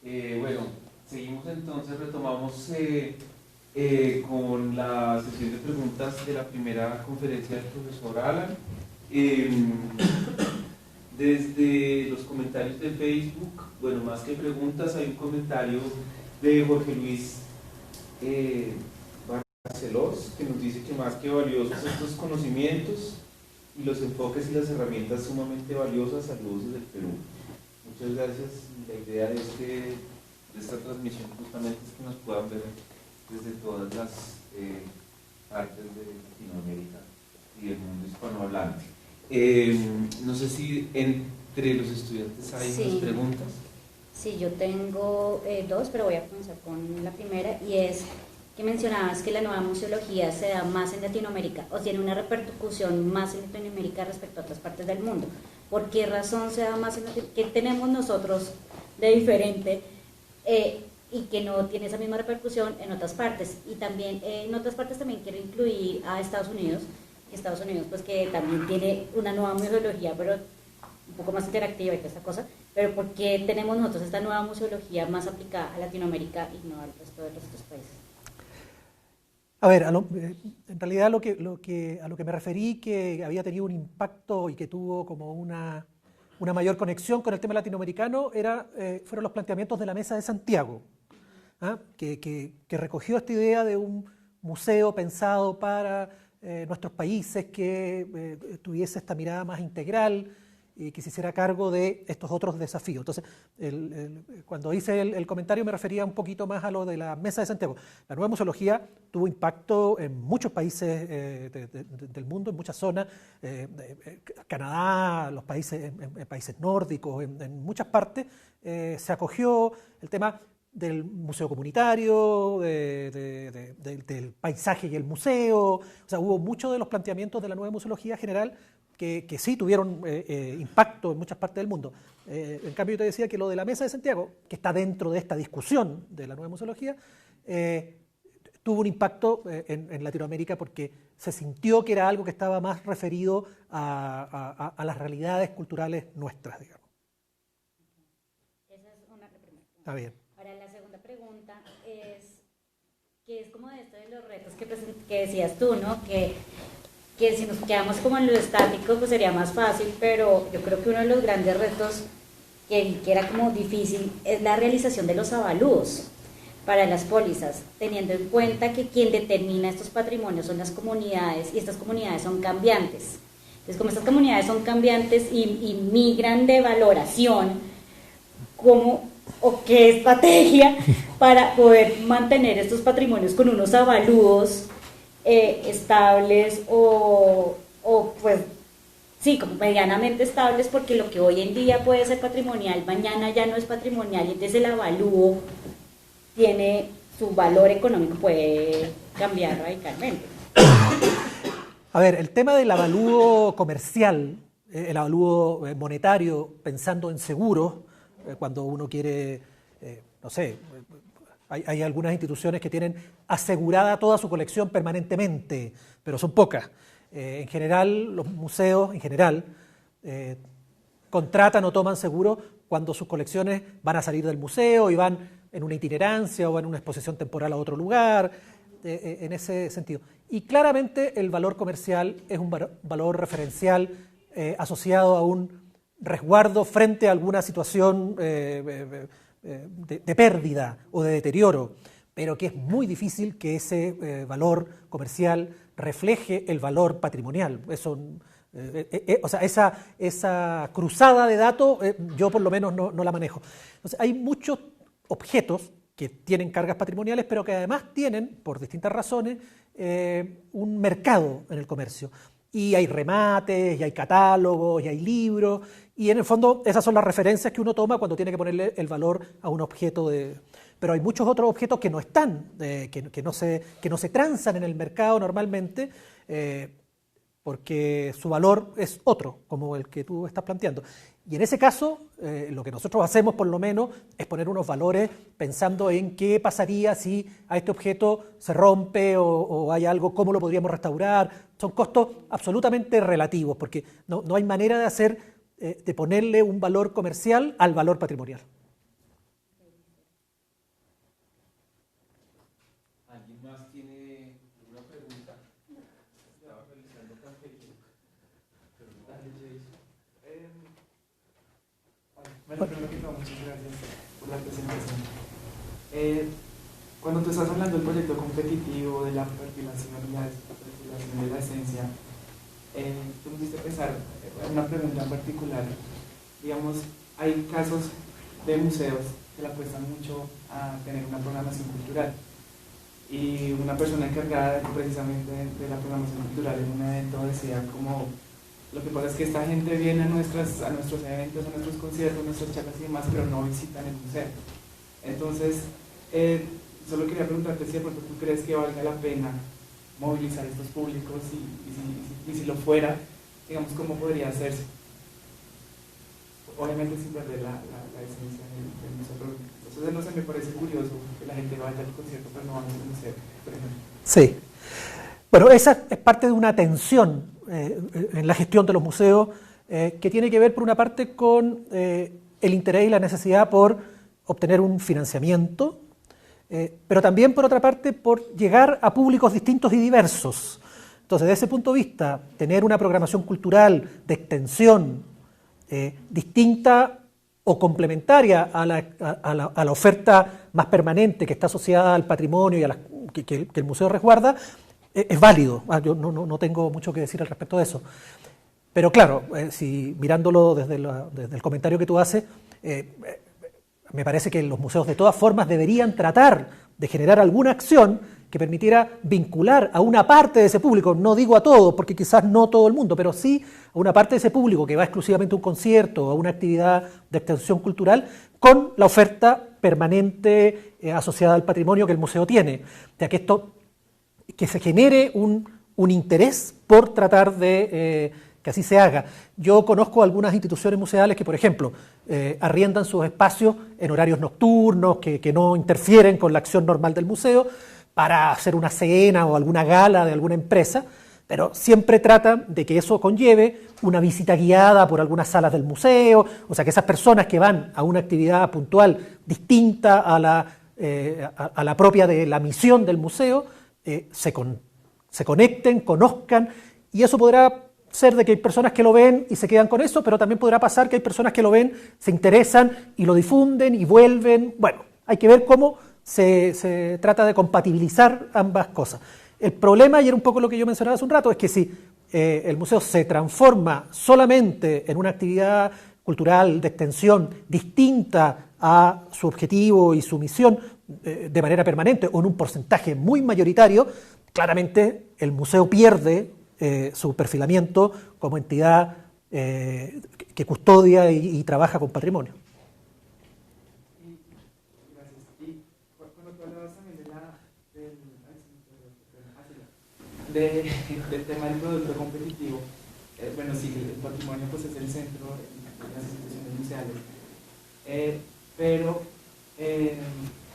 Bueno, seguimos entonces, retomamos con la sesión de preguntas de la primera conferencia del profesor Alan. Eh, Desde los comentarios de Facebook, bueno, más que preguntas, hay un comentario de Jorge Luis Barcelos, que nos dice que más que valiosos estos conocimientos y los enfoques y las herramientas sumamente valiosas, saludos desde el Perú. Muchas gracias. La idea de esta transmisión justamente es que nos puedan ver desde todas las partes de Latinoamérica y del mundo hispanohablante. No sé si entre los estudiantes hay más preguntas. Sí, yo tengo dos, pero voy a comenzar con la primera, y es que mencionabas que la nueva museología se da más en Latinoamérica, o tiene una repercusión más en Latinoamérica respecto a otras partes del mundo. ¿Por qué razón se da más en Latinoamérica? ¿Qué tenemos nosotros de diferente y que no tiene esa misma repercusión en otras partes? Y también en otras partes también quiero incluir a Estados Unidos, pues que también tiene una nueva museología, pero un poco más interactiva y toda esta cosa. Pero ¿por qué tenemos nosotros esta nueva museología más aplicada a Latinoamérica y no al resto de los otros países? A ver, en realidad a lo que me referí, que había tenido un impacto y que tuvo como una mayor conexión con el tema latinoamericano, fueron los planteamientos de la Mesa de Santiago, que recogió esta idea de un museo pensado para nuestros países, que tuviese esta mirada más integral y que se hiciera cargo de estos otros desafíos. Entonces, cuando hice el comentario me refería un poquito más a lo de la Mesa de Santiago. La nueva museología tuvo impacto en muchos países del mundo, en muchas zonas, Canadá, los países, en países nórdicos, en muchas partes, se acogió el tema del museo comunitario, del paisaje y el museo. O sea, hubo muchos de los planteamientos de la nueva museología general que sí tuvieron impacto en muchas partes del mundo. En cambio, yo te decía que lo de la Mesa de Santiago, que está dentro de esta discusión de la nueva museología, tuvo un impacto en Latinoamérica porque se sintió que era algo que estaba más referido a las realidades culturales nuestras, digamos. Esa es una primera. Está bien. Ahora, la segunda pregunta que es como de esto de los retos que decías tú, ¿no? Que si nos quedamos como en lo estático, pues sería más fácil, pero yo creo que uno de los grandes retos que era como difícil es la realización de los avalúos para las pólizas, teniendo en cuenta que quien determina estos patrimonios son las comunidades, y estas comunidades son cambiantes. Entonces, como estas comunidades son cambiantes y migran de valoración, ¿cómo o qué estrategia para poder mantener estos patrimonios con unos avalúos estables o pues sí, como medianamente estables, porque lo que hoy en día puede ser patrimonial, mañana ya no es patrimonial, y entonces el avalúo tiene su valor económico, puede cambiar radicalmente? A ver, el tema del avalúo comercial, el avalúo monetario, pensando en seguros, cuando uno quiere, no sé, hay algunas instituciones que tienen asegurada toda su colección permanentemente, pero son pocas. En general, los museos, contratan o toman seguro cuando sus colecciones van a salir del museo y van en una itinerancia o en una exposición temporal a otro lugar, en ese sentido. Y claramente el valor comercial es un valor referencial asociado a un resguardo frente a alguna situación de pérdida o de deterioro, pero que es muy difícil que ese valor comercial refleje el valor patrimonial. Eso, o sea, esa cruzada de datos yo por lo menos no la manejo. Entonces, hay muchos objetos que tienen cargas patrimoniales, pero que además tienen, por distintas razones, un mercado en el comercio. Y hay remates, y hay catálogos, y hay libros, y en el fondo esas son las referencias que uno toma cuando tiene que ponerle el valor a un objeto. Pero hay muchos otros objetos que no están, que no se transan en el mercado normalmente, porque su valor es otro, como el que tú estás planteando. Y en ese caso, lo que nosotros hacemos por lo menos es poner unos valores pensando en qué pasaría si a este objeto se rompe o hay algo, cómo lo podríamos restaurar. Son costos absolutamente relativos, porque no hay manera de ponerle un valor comercial al valor patrimonial. ¿Alguien más tiene alguna pregunta? Ya va realizando café. Dale, Jason. Bueno, primero que todo, muchas gracias por la presentación. Cuando tú estás hablando del proyecto competitivo, de la perfilación y la perfilación de la esencia, tú me hiciste pensar en una pregunta en particular. Digamos, hay casos de museos que le apuestan mucho a tener una programación cultural. Y una persona encargada precisamente de la programación cultural en un evento decía como, lo que pasa es que esta gente viene a nuestros eventos, a nuestros conciertos, a nuestras charlas y demás, pero no visitan el museo. Entonces, solo quería preguntarte si de pronto tú crees que valga la pena movilizar estos públicos y si lo fuera, digamos, ¿cómo podría hacerse? Obviamente sin perder la esencia del museo, pero entonces no sé, me parece curioso que la gente vaya al concierto pero no vaya al museo, por ejemplo. Sí. Bueno, esa es parte de una tensión en la gestión de los museos que tiene que ver, por una parte, con el interés y la necesidad por obtener un financiamiento, pero también, por otra parte, por llegar a públicos distintos y diversos. Entonces, desde ese punto de vista, tener una programación cultural de extensión distinta o complementaria a la oferta más permanente que está asociada al patrimonio y que el museo resguarda, es válido. Yo no tengo mucho que decir al respecto de eso. Pero claro, si mirándolo desde el comentario que tú haces, me parece que los museos de todas formas deberían tratar de generar alguna acción que permitiera vincular a una parte de ese público, no digo a todos, porque quizás no todo el mundo, pero sí a una parte de ese público que va exclusivamente a un concierto o a una actividad de extensión cultural, con la oferta permanente asociada al patrimonio que el museo tiene. O sea, que se genere un interés por tratar de que así se haga. Yo conozco algunas instituciones museales que, por ejemplo, arriendan sus espacios en horarios nocturnos, que no interfieren con la acción normal del museo, para hacer una cena o alguna gala de alguna empresa, pero siempre tratan de que eso conlleve una visita guiada por algunas salas del museo, o sea, que esas personas que van a una actividad puntual distinta a la propia de la misión del museo, se conecten, conozcan, y eso podrá ser de que hay personas que lo ven y se quedan con eso, pero también podrá pasar que hay personas que lo ven, se interesan y lo difunden y vuelven. Bueno, hay que ver cómo se trata de compatibilizar ambas cosas. El problema, y era un poco lo que yo mencionaba hace un rato, es que si el museo se transforma solamente en una actividad cultural de extensión distinta a su objetivo y su misión de manera permanente o en un porcentaje muy mayoritario, claramente el museo pierde su perfilamiento como entidad que custodia y trabaja con patrimonio. Del tema del producto competitivo, bueno, sí, el patrimonio pues es el centro de las instituciones museales, pero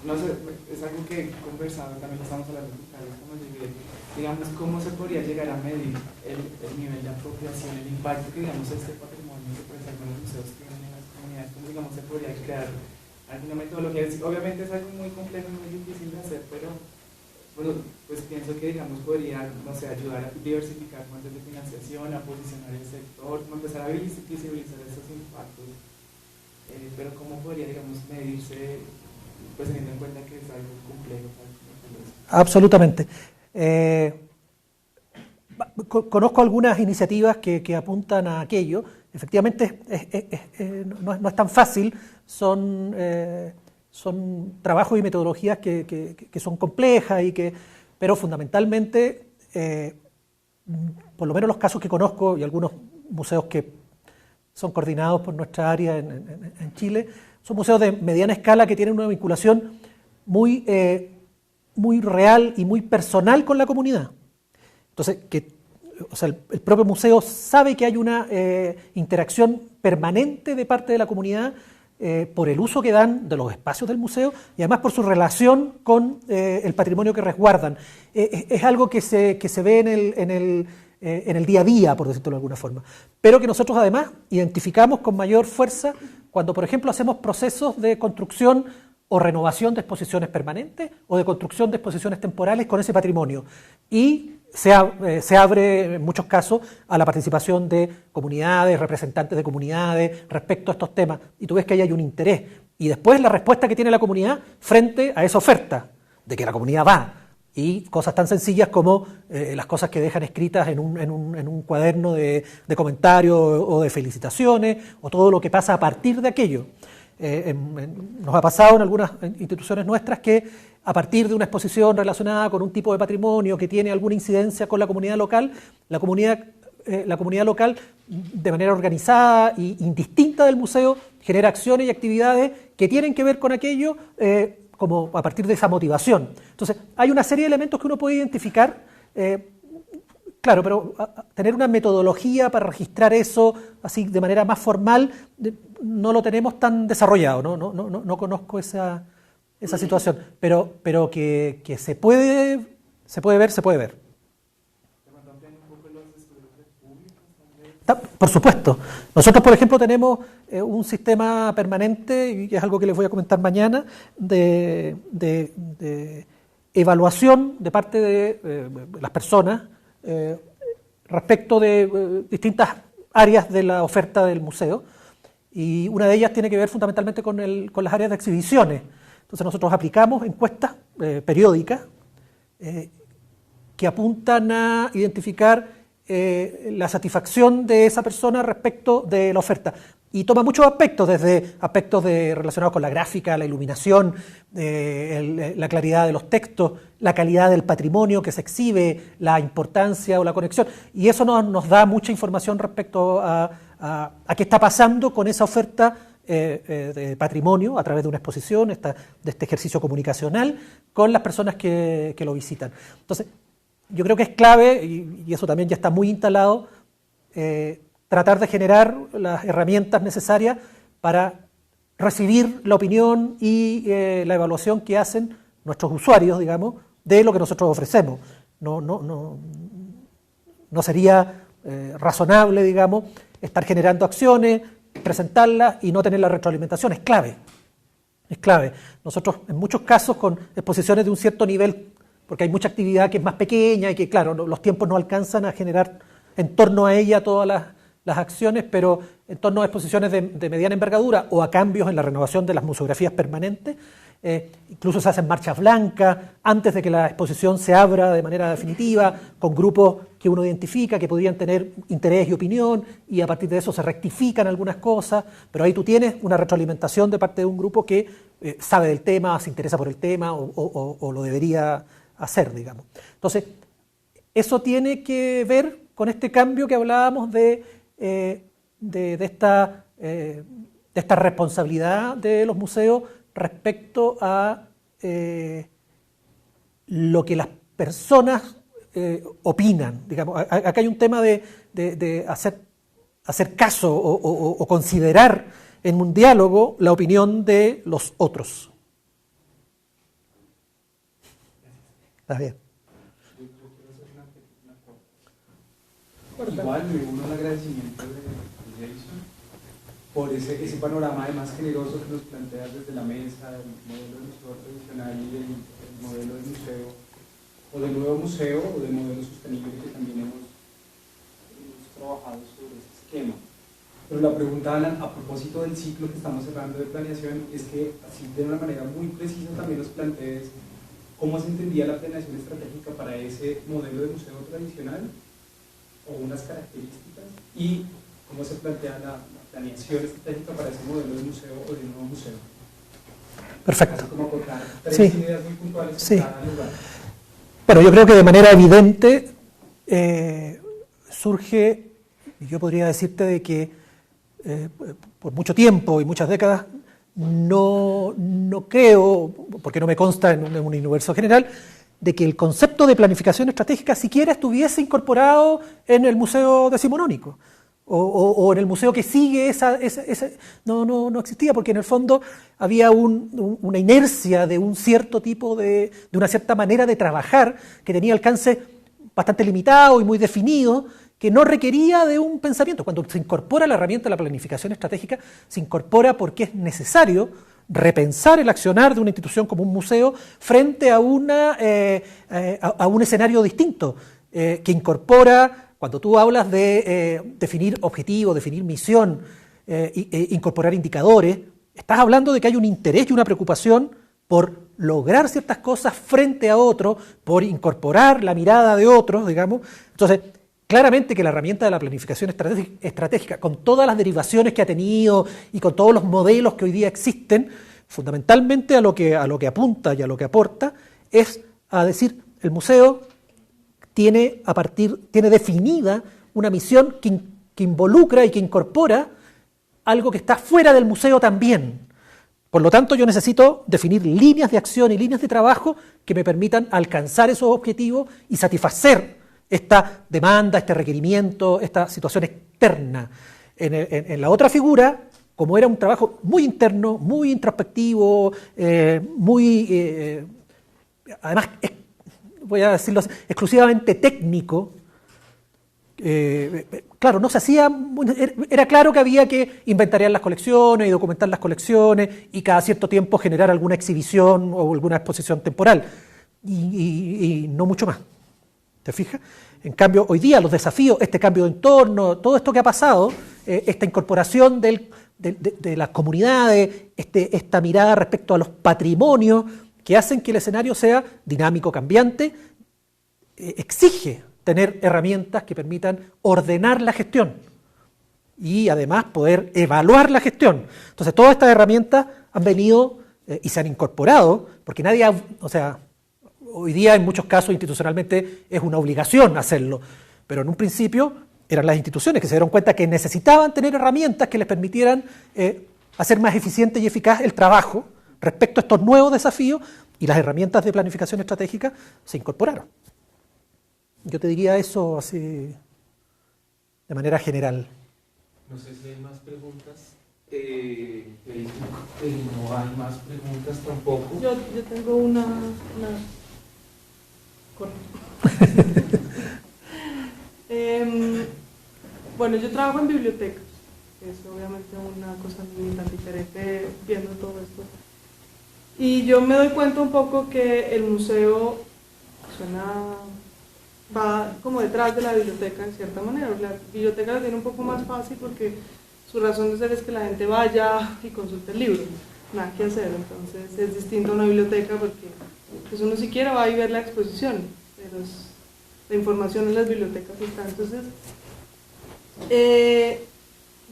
no sé, es algo que he conversado, también lo estamos hablando con Carlos, digamos, cómo se podría llegar a medir el nivel de apropiación, el impacto que, digamos, este patrimonio que por ejemplo los museos tienen en las comunidades, cómo, digamos, se podría crear alguna metodología. Obviamente es algo muy complejo y muy difícil de hacer, pero bueno, pues pienso que, digamos, podría, no sé, ayudar a diversificar fuentes de financiación, a posicionar el sector, como empezar a visibilizar esos impactos, pero cómo podría, digamos, medirse, pues teniendo en cuenta que es algo complejo. Absolutamente. Conozco algunas iniciativas que apuntan a aquello. Efectivamente, no es tan fácil, son trabajos y metodologías que son complejas, pero fundamentalmente, por lo menos los casos que conozco y algunos museos que son coordinados por nuestra área en Chile, son museos de mediana escala que tienen una vinculación muy real y muy personal con la comunidad. Entonces, el propio museo sabe que hay una interacción permanente de parte de la comunidad por el uso que dan de los espacios del museo y además por su relación con el patrimonio que resguardan. Es algo que se ve en el día a día, por decirlo de alguna forma, pero que nosotros además identificamos con mayor fuerza cuando, por ejemplo, hacemos procesos de construcción o renovación de exposiciones permanentes o de construcción de exposiciones temporales con ese patrimonio. Y se abre en muchos casos a la participación de comunidades, representantes de comunidades respecto a estos temas. Y tú ves que ahí hay un interés. Y después la respuesta que tiene la comunidad frente a esa oferta, de que la comunidad va. Y cosas tan sencillas como las cosas que dejan escritas en un cuaderno de comentarios o de felicitaciones, o todo lo que pasa a partir de aquello. Nos ha pasado en algunas instituciones nuestras que a partir de una exposición relacionada con un tipo de patrimonio que tiene alguna incidencia con la comunidad local, la comunidad local de manera organizada e indistinta del museo genera acciones y actividades que tienen que ver con aquello como a partir de esa motivación. Entonces, hay una serie de elementos que uno puede identificar, claro, pero tener una metodología para registrar eso así de manera más formal no lo tenemos tan desarrollado, no conozco esa situación, pero que se puede ver, se puede ver. Por supuesto. Nosotros, por ejemplo, tenemos un sistema permanente, y es algo que les voy a comentar mañana, de evaluación de parte de las personas respecto de distintas áreas de la oferta del museo, y una de ellas tiene que ver fundamentalmente con las áreas de exhibiciones. Entonces nosotros aplicamos encuestas periódicas que apuntan a identificar la satisfacción de esa persona respecto de la oferta. Y toma muchos aspectos, desde aspectos relacionados con la gráfica, la iluminación, la claridad de los textos, la calidad del patrimonio que se exhibe, la importancia o la conexión. Y eso nos da mucha información respecto a qué está pasando con esa oferta de patrimonio a través de una exposición, de este ejercicio comunicacional con las personas que lo visitan. Entonces, yo creo que es clave, y eso también ya está muy instalado, tratar de generar las herramientas necesarias para recibir la opinión y la evaluación que hacen nuestros usuarios, digamos, de lo que nosotros ofrecemos. No sería razonable, digamos, estar generando acciones, presentarlas y no tener la retroalimentación. Es clave. Nosotros, en muchos casos, con exposiciones de un cierto nivel, porque hay mucha actividad que es más pequeña y que, claro, los tiempos no alcanzan a generar en torno a ella todas las acciones, pero en torno a exposiciones de mediana envergadura o a cambios en la renovación de las museografías permanentes, incluso se hacen marchas blancas antes de que la exposición se abra de manera definitiva, con grupos que uno identifica que podrían tener interés y opinión, y a partir de eso se rectifican algunas cosas, pero ahí tú tienes una retroalimentación de parte de un grupo que sabe del tema, se interesa por el tema o lo debería hacer, digamos. Entonces, eso tiene que ver con este cambio que hablábamos de esta responsabilidad de los museos respecto a lo que las personas opinan, digamos. Acá hay un tema de hacer caso o considerar en un diálogo la opinión de los otros. Está bien. Igual me uno al agradecimiento de Jason por ese panorama además generoso que nos plantea desde la mesa, el modelo del museo tradicional y el modelo del museo, o del nuevo museo, o del modelo sostenible que también hemos trabajado sobre ese esquema. Pero la pregunta, Alan, a propósito del ciclo que estamos cerrando de planeación, es que así de una manera muy precisa también nos plantees cómo se entendía la planeación estratégica para ese modelo de museo tradicional, o unas características, y cómo se plantea la planeación estratégica para ese modelo de museo o de nuevo museo. Perfecto. Así como acotar tres Sí. ideas muy puntuales en cada lugar. Bueno, yo creo que de manera evidente surge, y yo podría decirte de que por mucho tiempo y muchas décadas no creo, porque no me consta en un universo general, de que el concepto de planificación estratégica siquiera estuviese incorporado en el Museo Decimonónico o en el museo que sigue no existía, porque en el fondo había una inercia de un cierto tipo de una cierta manera de trabajar que tenía alcance bastante limitado y muy definido, que no requería de un pensamiento. Cuando se incorpora la herramienta de la planificación estratégica, se incorpora porque es necesario repensar el accionar de una institución como un museo frente a un escenario distinto, que incorpora, cuando tú hablas de definir objetivos, definir misión, incorporar indicadores, estás hablando de que hay un interés y una preocupación por lograr ciertas cosas frente a otros, por incorporar la mirada de otros, digamos. Entonces, claramente que la herramienta de la planificación estratégica, con todas las derivaciones que ha tenido y con todos los modelos que hoy día existen, fundamentalmente a lo que apunta y a lo que aporta, es a decir, el museo tiene definida una misión que involucra y que incorpora algo que está fuera del museo también. Por lo tanto, yo necesito definir líneas de acción y líneas de trabajo que me permitan alcanzar esos objetivos y satisfacer esta demanda, este requerimiento, esta situación externa. En la otra figura, como era un trabajo muy interno, muy introspectivo, además, voy a decirlo así, exclusivamente técnico, claro, no se hacía, era claro que había que inventariar las colecciones y documentar las colecciones y cada cierto tiempo generar alguna exhibición o alguna exposición temporal y no mucho más. ¿Te fijas? En cambio, hoy día los desafíos, este cambio de entorno, todo esto que ha pasado, esta incorporación de las comunidades, esta mirada respecto a los patrimonios que hacen que el escenario sea dinámico, cambiante, exige tener herramientas que permitan ordenar la gestión y además poder evaluar la gestión. Entonces, todas estas herramientas han venido y se han incorporado, porque hoy día en muchos casos institucionalmente es una obligación hacerlo, pero en un principio eran las instituciones que se dieron cuenta que necesitaban tener herramientas que les permitieran hacer más eficiente y eficaz el trabajo respecto a estos nuevos desafíos, y las herramientas de planificación estratégica se incorporaron. Yo te diría eso así de manera general. No sé si hay más preguntas. No hay más preguntas tampoco. Yo tengo una corta. Bueno, yo trabajo en bibliotecas, que es obviamente una cosa muy tan diferente viendo todo esto. Y yo me doy cuenta un poco que el museo va como detrás de la biblioteca en cierta manera. La biblioteca la tiene un poco más fácil porque su razón de ser es que la gente vaya y consulte el libro, nada que hacer. Entonces es distinto a una biblioteca porque pues uno siquiera va a ir a ver la exposición, pero la información en las bibliotecas está. Entonces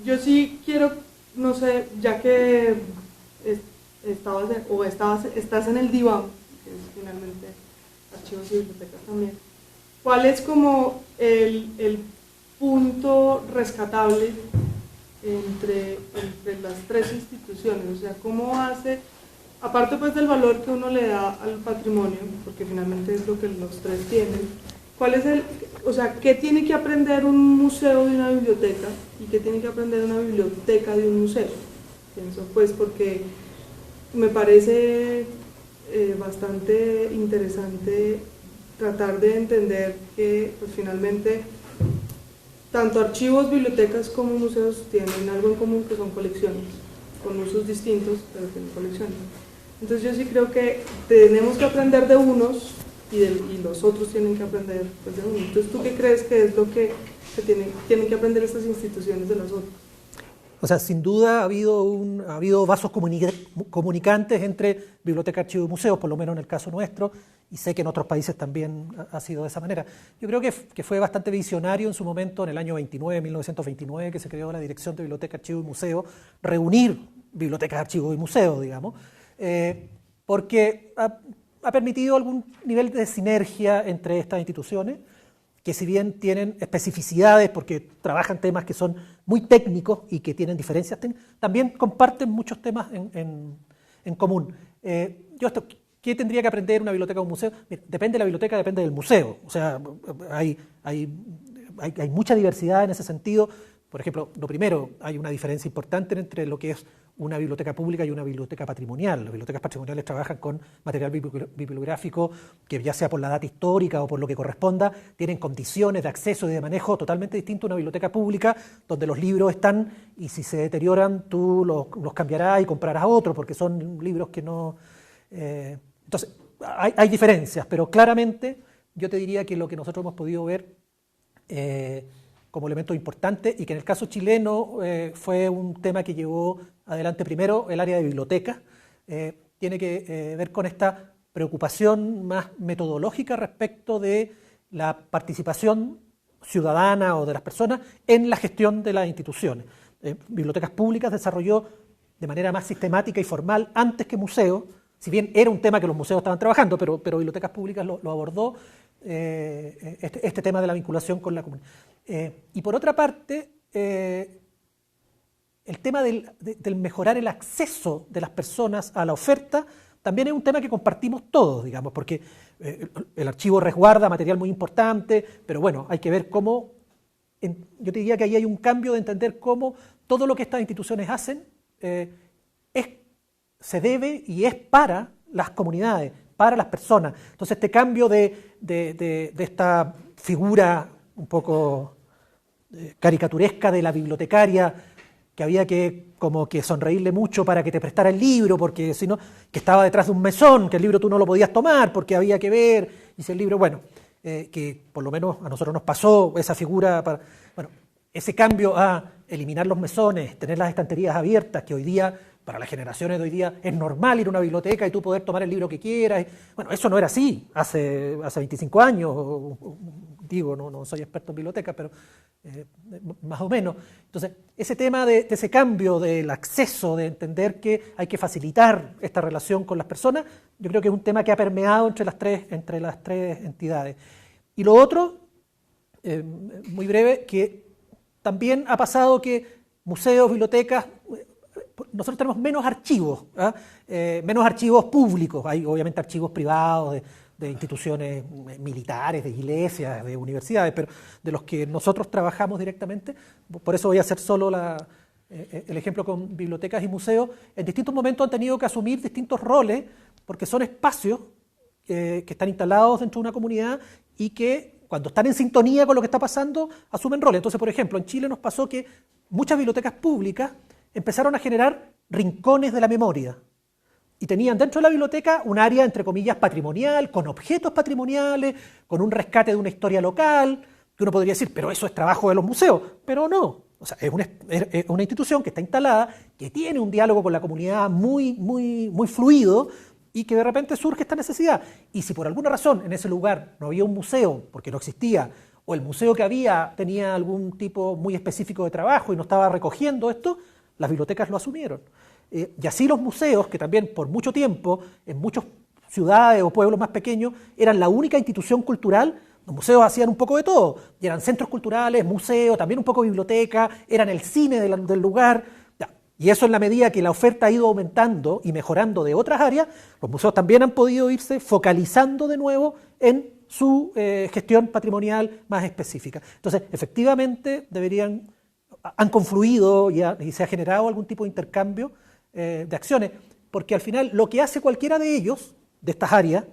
yo sí quiero, no sé, ya que estás en el DIVAM, que es finalmente archivos y bibliotecas también, ¿cuál es como el punto rescatable entre las tres instituciones? O sea, ¿cómo hace, aparte pues del valor que uno le da al patrimonio, porque finalmente es lo que los tres tienen, ¿cuál es qué tiene que aprender un museo de una biblioteca y qué tiene que aprender una biblioteca de un museo? Pienso pues porque me parece bastante interesante tratar de entender que pues, finalmente tanto archivos, bibliotecas como museos tienen algo en común, que son colecciones, con usos distintos, pero tienen colecciones. Entonces yo sí creo que tenemos que aprender de unos y los otros tienen que aprender pues, de unos. Entonces, ¿tú qué crees que es lo que tienen que aprender estas instituciones de las otras? O sea, sin duda ha habido vasos comunicantes entre biblioteca, archivo y museos, por lo menos en el caso nuestro, y sé que en otros países también ha sido de esa manera. Yo creo que fue bastante visionario en su momento, en el año 1929, que se creó la Dirección de Biblioteca, Archivo y Museo, reunir bibliotecas, archivos y museos, digamos, porque ha permitido algún nivel de sinergia entre estas instituciones, que si bien tienen especificidades porque trabajan temas que son muy técnicos y que tienen diferencias, también comparten muchos temas en común. ¿Qué tendría que aprender una biblioteca o un museo? Mira, depende de la biblioteca, depende del museo. O sea, hay mucha diversidad en ese sentido. Por ejemplo, lo primero, hay una diferencia importante entre lo que es una biblioteca pública y una biblioteca patrimonial. Las bibliotecas patrimoniales trabajan con material bibliográfico que, ya sea por la data histórica o por lo que corresponda, tienen condiciones de acceso y de manejo totalmente distintas a una biblioteca pública, donde los libros están y si se deterioran tú los cambiarás y comprarás otros, porque son libros que no... Entonces, hay diferencias, pero claramente yo te diría que lo que nosotros hemos podido ver como elemento importante, y que en el caso chileno fue un tema que llevó adelante primero el área de bibliotecas, tiene que ver con esta preocupación más metodológica respecto de la participación ciudadana o de las personas en la gestión de las instituciones. Bibliotecas Públicas desarrolló de manera más sistemática y formal antes que museos, si bien era un tema que los museos estaban trabajando, pero Bibliotecas Públicas lo abordó, este tema de la vinculación con la comunidad. Y por otra parte, el tema del mejorar el acceso de las personas a la oferta también es un tema que compartimos todos, digamos, porque el archivo resguarda material muy importante, pero bueno, hay que ver cómo, yo te diría que ahí hay un cambio de entender cómo todo lo que estas instituciones hacen se debe y es para las comunidades, para las personas. Entonces este cambio de esta figura un poco caricaturesca de la bibliotecaria, que había que como que sonreírle mucho para que te prestara el libro, porque si no, que estaba detrás de un mesón, que el libro tú no lo podías tomar porque había que ver, y si el libro, bueno, que por lo menos a nosotros nos pasó esa figura, bueno, ese cambio a eliminar los mesones, tener las estanterías abiertas, que hoy día, para las generaciones de hoy día, es normal ir a una biblioteca y tú poder tomar el libro que quieras. Bueno, eso no era así hace 25 años, digo, no soy experto en biblioteca, pero más o menos. Entonces, ese tema de ese cambio del acceso, de entender que hay que facilitar esta relación con las personas, yo creo que es un tema que ha permeado entre las tres entidades. Y lo otro, muy breve, que también ha pasado que museos, bibliotecas, nosotros tenemos menos archivos, menos archivos públicos. Hay obviamente archivos privados de instituciones militares, de iglesias, de universidades, pero de los que nosotros trabajamos directamente. Por eso voy a hacer solo el ejemplo con bibliotecas y museos. En distintos momentos han tenido que asumir distintos roles, porque son espacios que están instalados dentro de una comunidad y que cuando están en sintonía con lo que está pasando, asumen roles. Entonces, por ejemplo, en Chile nos pasó que muchas bibliotecas públicas empezaron a generar rincones de la memoria y tenían dentro de la biblioteca un área, entre comillas, patrimonial, con objetos patrimoniales, con un rescate de una historia local, que uno podría decir, pero eso es trabajo de los museos, pero no. O sea, es una institución que está instalada, que tiene un diálogo con la comunidad muy, muy, muy fluido, y que de repente surge esta necesidad. Y si por alguna razón en ese lugar no había un museo, porque no existía, o el museo que había tenía algún tipo muy específico de trabajo y no estaba recogiendo esto, las bibliotecas lo asumieron. Y así los museos, que también por mucho tiempo, en muchas ciudades o pueblos más pequeños, eran la única institución cultural. Los museos hacían un poco de todo, y eran centros culturales, museos, también un poco biblioteca, eran el cine del lugar. Y eso en la medida que la oferta ha ido aumentando y mejorando de otras áreas, los museos también han podido irse focalizando de nuevo en su gestión patrimonial más específica. Entonces, efectivamente, han confluido y se ha generado algún tipo de intercambio de acciones, porque al final lo que hace cualquiera de ellos, de estas áreas,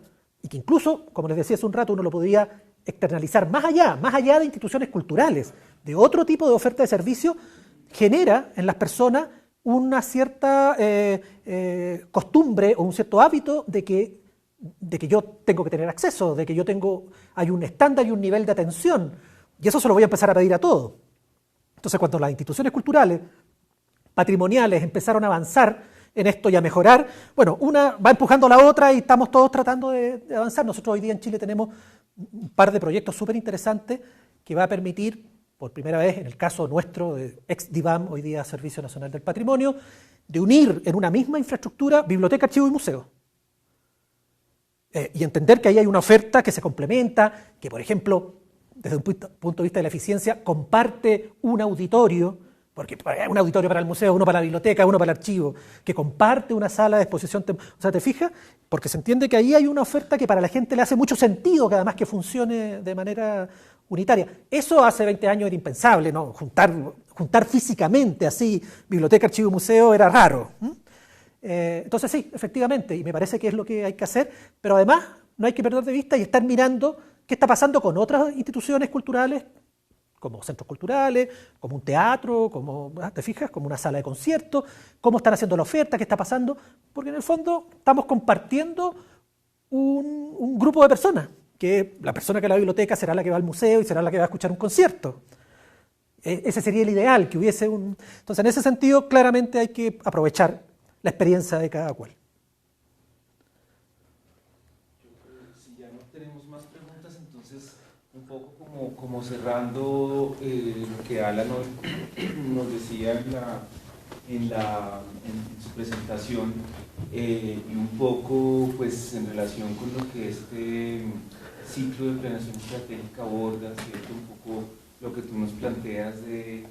y que incluso, como les decía hace un rato, uno lo podría externalizar más allá de instituciones culturales, de otro tipo de oferta de servicio, genera en las personas una cierta costumbre o un cierto hábito de que yo tengo que tener acceso, de que hay un estándar y un nivel de atención, y eso se lo voy a empezar a pedir a todos. Entonces, cuando las instituciones culturales, patrimoniales, empezaron a avanzar en esto y a mejorar, bueno, una va empujando a la otra y estamos todos tratando de avanzar. Nosotros hoy día en Chile tenemos un par de proyectos súper interesantes que va a permitir, por primera vez en el caso nuestro de ex-DIVAM, hoy día Servicio Nacional del Patrimonio, de unir en una misma infraestructura biblioteca, archivo y museo. Y entender que ahí hay una oferta que se complementa, que por ejemplo, desde un punto de vista de la eficiencia, comparte un auditorio, porque hay un auditorio para el museo, uno para la biblioteca, uno para el archivo, que comparte una sala de exposición. O sea, ¿te fijas? Porque se entiende que ahí hay una oferta que para la gente le hace mucho sentido, que además que funcione de manera unitaria. Eso hace 20 años era impensable, ¿no? juntar físicamente así, biblioteca, archivo y museo, era raro. Entonces sí, efectivamente, y me parece que es lo que hay que hacer, pero además no hay que perder de vista y estar mirando qué está pasando con otras instituciones culturales, como centros culturales, como un teatro, como, ¿te fijas?, como una sala de conciertos, cómo están haciendo la oferta, qué está pasando, porque en el fondo estamos compartiendo un grupo de personas, que la persona que va a la biblioteca será la que va al museo y será la que va a escuchar un concierto. Ese sería el ideal, que hubiese un... Entonces, en ese sentido, claramente hay que aprovechar la experiencia de cada cual. Yo creo que si ya no tenemos más preguntas, entonces un poco como cerrando lo que Alan nos decía en su presentación, y un poco pues en relación con lo que este ciclo de planeación estratégica aborda, ¿cierto? Un poco lo que tú nos planteas de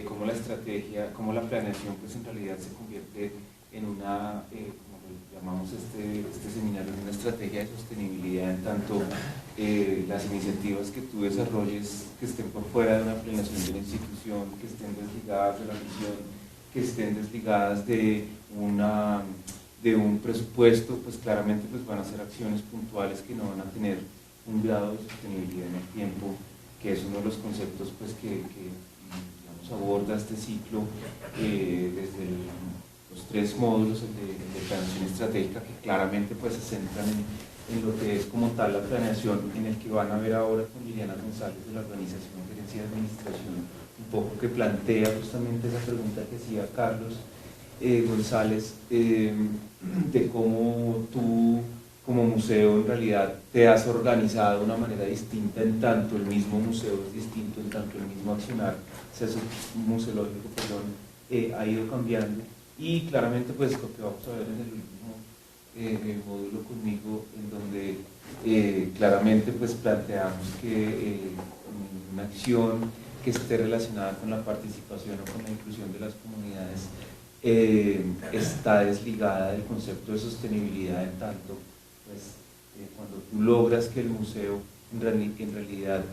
cómo la estrategia, cómo la planeación pues en realidad se convierte en una, como lo llamamos este seminario, en una estrategia de sostenibilidad, en tanto las iniciativas que tú desarrolles que estén por fuera de una planeación de la institución, que estén desligadas de la misión, que estén desligadas de un presupuesto, pues claramente pues van a ser acciones puntuales que no van a tener un grado de sostenibilidad en el tiempo, que es uno de los conceptos pues que digamos, aborda este ciclo desde los 3 módulos de planeación estratégica, que claramente pues se centran en lo que es como tal la planeación, en el que van a ver ahora con Liliana González de la Organización, Gerencia de Administración, un poco que plantea justamente esa pregunta que hacía Carlos González, de cómo tú como museo en realidad te has organizado de una manera distinta, en tanto el mismo museo es distinto, en tanto el mismo accionar, museológico, ha ido cambiando, y claramente pues lo que vamos a ver en el último módulo conmigo, en donde claramente pues planteamos que una acción que esté relacionada con la participación o con la inclusión de las comunidades está desligada del concepto de sostenibilidad, en tanto pues, cuando tú logras que el museo en realidad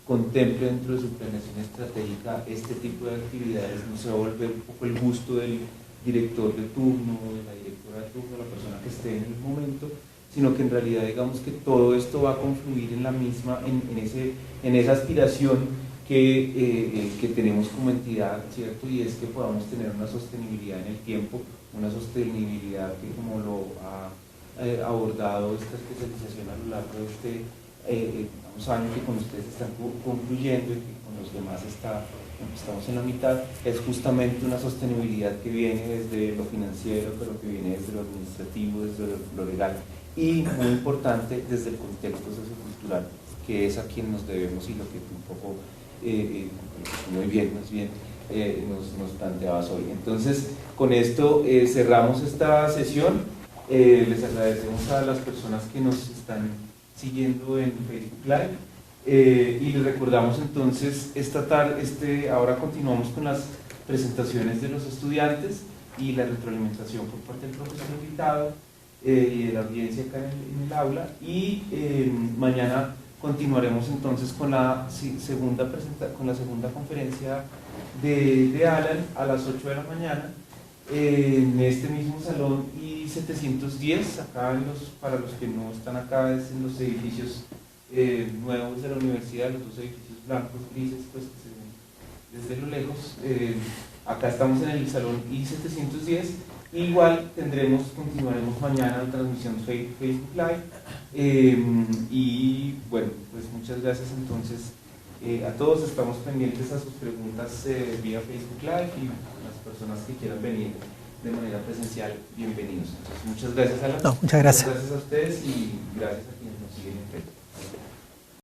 contemple dentro de su planeación estratégica este tipo de actividades, no se va a volver un poco el gusto del director de turno, de la directora de turno, la persona que esté en el momento, sino que en realidad digamos que todo esto va a confluir en la misma, en esa aspiración que tenemos como entidad, ¿cierto? Y es que podamos tener una sostenibilidad en el tiempo, una sostenibilidad que, como lo ha abordado esta especialización a lo largo de este año que con ustedes están concluyendo y que con los demás estamos en la mitad, es justamente una sostenibilidad que viene desde lo financiero, pero que viene desde lo administrativo, desde lo legal, y muy importante desde el contexto sociocultural, que es a quien nos debemos, y lo que tú un poco muy bien, más bien nos planteabas hoy. Entonces, con esto cerramos esta sesión. Les agradecemos a las personas que nos están siguiendo en Facebook Live, y les recordamos entonces esta tarde, ahora continuamos con las presentaciones de los estudiantes y la retroalimentación por parte del profesor invitado y de la audiencia acá en el aula, y mañana continuaremos entonces con la segunda conferencia de Alan a las 8 de la mañana en este mismo salón I-710, acá para los que no están acá, es en los edificios nuevos de la universidad, los 2 edificios blancos, grises, pues que se ven desde lo lejos. Acá estamos en el salón I-710. Igual continuaremos mañana la transmisión Facebook Live, y bueno, pues muchas gracias entonces a todos. Estamos pendientes a sus preguntas vía Facebook Live, y las personas que quieran venir de manera presencial, bienvenidos. Entonces, muchas gracias, Alan. No, muchas gracias. Muchas gracias a ustedes y gracias a quienes nos siguen en Facebook.